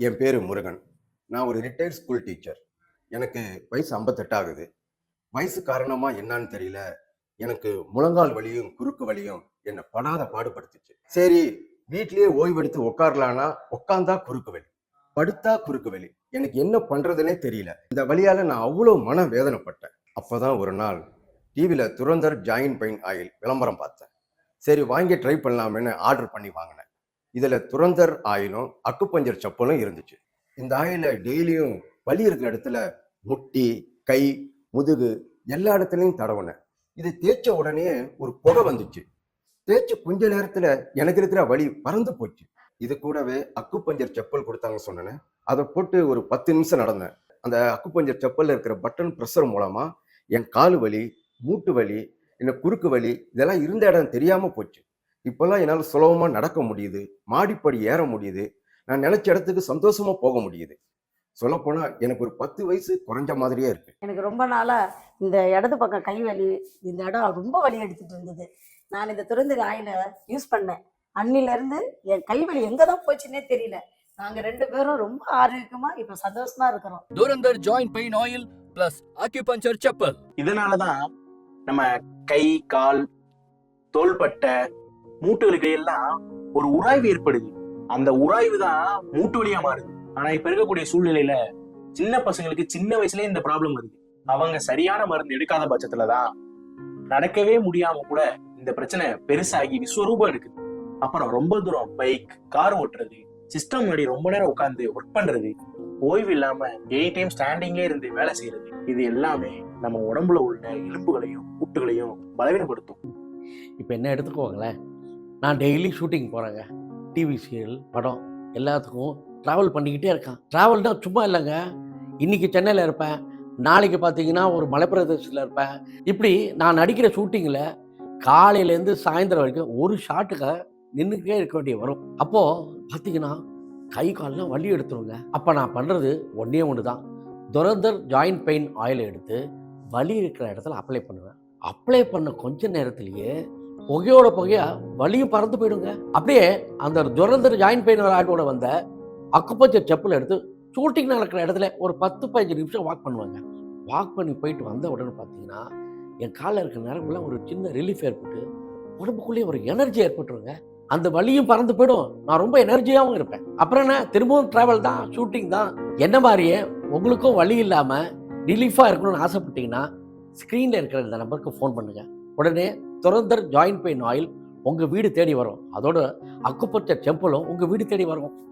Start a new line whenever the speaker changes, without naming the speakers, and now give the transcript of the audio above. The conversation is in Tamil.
என் பேரு முருகன். நான் ஒரு ரிட்டயர்ட் ஸ்கூல் டீச்சர். எனக்கு வயசு 58 ஆகுது. வயசு காரணமா என்னன்னு தெரியல. எனக்கு முழங்கால் வலியும், குறுக்கு வலியும் என்ன படாத பாடுபடுத்துச்சு. சரி, வீட்லயே ஓய்வெடுத்து உட்காரலான்னா, உட்கார்ந்தா குறுக்கு வலி, படுத்தா குறுக்கு வலி. எனக்கு என்ன பண்றதுன்னே தெரியல. இந்த வலியால நான் அவ்வளவு மன வேதனைப்பட்டேன். அப்பதான் ஒரு நாள் டிவில துரந்தர் ஜாயின்ட் பெயின் ஆயில் விளம்பரம் பார்த்தேன். சரி, வாங்கி ட்ரை பண்ணலாமேன்னு ஆர்டர் பண்ணி வாங்கினேன். இதுல துரந்தர் ஆயிலும் அக்குப்பஞ்சர் செப்பலும் இருந்துச்சு. இந்த ஆயில டெய்லியும் வலி இருக்கிற இடத்துல முட்டி, கை, முதுகு எல்லா இடத்துலையும் தடவுனேன். இது தேய்ச்ச உடனே ஒரு புகை வந்துச்சு. தேய்ச்ச கொஞ்ச நேரத்துல எனக்கு இருக்கிற வலி பறந்து போச்சு. இது கூடவே அக்குப்பஞ்சர் செப்பல் கொடுத்தாங்க சொன்னேன். அதை போட்டு ஒரு 10 நிமிஷம் நடந்தேன். அந்த அக்குப்பஞ்சர் செப்பல்ல இருக்கிற பட்டன் பிரஷர் மூலமா என் காலு வலி, மூட்டு வலி, என்ன குறுக்கு வலி இதெல்லாம் இருந்த இடம் தெரியாம போச்சு. இப்பெல்லாம் என்னால் சுலபமா நடக்க முடியுது, மாடிப்படி ஏற முடியுது, நான் நினைச்ச இடத்துக்கு சந்தோஷமா போக முடியுது. சொல்லப்போனா எனக்கு ஒரு 10 வயசு குறைஞ்ச மாதிரியே இருக்கு.
எனக்கு ரொம்ப நாளா இந்த இடது பக்கம் கை வலி, இந்த இடம் ரொம்ப வலி எடுத்துட்டு இருந்தது. நான் இந்த துரந்தர் ஆயில யூஸ் பண்ணேன். அன்னில இருந்து என் கை வலி எங்க தான் போச்சுன்னே தெரியல. நாங்க 2 பேரும் ரொம்ப ஆரோக்கியமா இப்ப சந்தோஷமா இருக்கிறோம்.
Durandhar joint pain oil plus acupuncture chappal.
இதனாலதான் நம்ம கை, கால், தோள்பட்டை, மூட்டுகளுக்கு எல்லாம் ஒரு உராய்வு ஏற்படுது. அந்த உராய்வு தான் மூட்டு வலியா மாறுது. ஆனா இப்ப இருக்கக்கூடிய சூழ்நிலையில சின்ன பசங்களுக்கு சின்ன வயசுலயே இந்த ப்ராப்ளம் வருது. அவங்க சரியான மருந்து எடுக்காத பட்சத்துலதான் நடக்கவே முடியாம கூட இந்த பிரச்சனை பெருசாகி விஸ்வரூபம் இருக்குது. அப்புறம் ரொம்ப தூரம் பைக், கார் ஓட்டுறது, சிஸ்டம் முன்னாடி ரொம்ப நேரம் உட்கார்ந்து ஒர்க் பண்றது, ஓய்வு இல்லாம எனி டைம் ஸ்டாண்டிங்கே இருந்து வேலை செய்யறது, இது எல்லாமே நம்ம உடம்புல உள்ள எலும்புகளையும் மூட்டுகளையும் பலவீனப்படுத்தும்.
இப்போ என்ன எடுத்துக்கோங்களேன், நான் டெய்லி ஷூட்டிங் போகிறேங்க. டிவி சீரியல், படம் எல்லாத்துக்கும் ட்ராவல் பண்ணிக்கிட்டே இருக்கேன். ட்ராவல்னா சும்மா இல்லைங்க. இன்றைக்கி சென்னையில் இருப்பேன், நாளைக்கு பார்த்தீங்கன்னா ஒரு மலைப்பிரதேசத்தில் இருப்பேன். இப்படி நான் நடிக்கிற ஷூட்டிங்கில் காலையிலேருந்து சாயந்தரம் வரைக்கும் ஒரு ஷாட்டுக்கு நின்றுக்கே இருக்க வேண்டிய வரும். அப்போது பார்த்தீங்கன்னா கை கால்லாம் வலி எடுத்துருங்க. அப்போ நான் பண்ணுறது ஒன்றே ஒன்று தான், துரந்தர் ஜாயிண்ட் பெயின் ஆயிலை எடுத்து வலி இருக்கிற இடத்துல அப்ளை பண்ணுவேன். அப்ளை பண்ண கொஞ்ச நேரத்திலேயே புகையோட புகையா வலியும் பறந்து போயிடுங்க. அப்படியே அந்த துரந்தர் ஜாயிண்ட் பெயின் ஆயிலோட வந்த அக்குப்பஞ்சர் செப்பல் எடுத்து ஷூட்டிங் நடக்கிற இடத்துல ஒரு 10-15 நிமிஷம் வாக் பண்ணுவாங்க. வாக் பண்ணி போயிட்டு வந்த உடனே பார்த்தீங்கன்னா என் காலில் இருக்கிற நேரங்கள்லாம் ஒரு சின்ன ரிலீஃப் ஏற்பட்டு உடம்புக்குள்ளேயே ஒரு எனர்ஜி ஏற்பட்டுருங்க. அந்த வலியும் பறந்து போயிடும், நான் ரொம்ப எனர்ஜியாகவும் இருப்பேன். அப்புறம் என்ன, திரும்பவும் ட்ராவல் தான், ஷூட்டிங் தான். என்ன மாதிரியே உங்களுக்கும் வலி இல்லாமல் ரிலீஃபாக இருக்கணும்னு ஆசைப்பட்டீங்கன்னா ஸ்க்ரீனில் இருக்கிற இந்த நம்பருக்கு ஃபோன் பண்ணுங்கள். உடனே துரந்தர் ஜாயிண்ட் பெயின் ஆயில் உங்கள் வீடு தேடி வரும். அதோட அக்குப்பஞ்சர் செப்பலும் உங்கள் வீடு தேடி வரும்.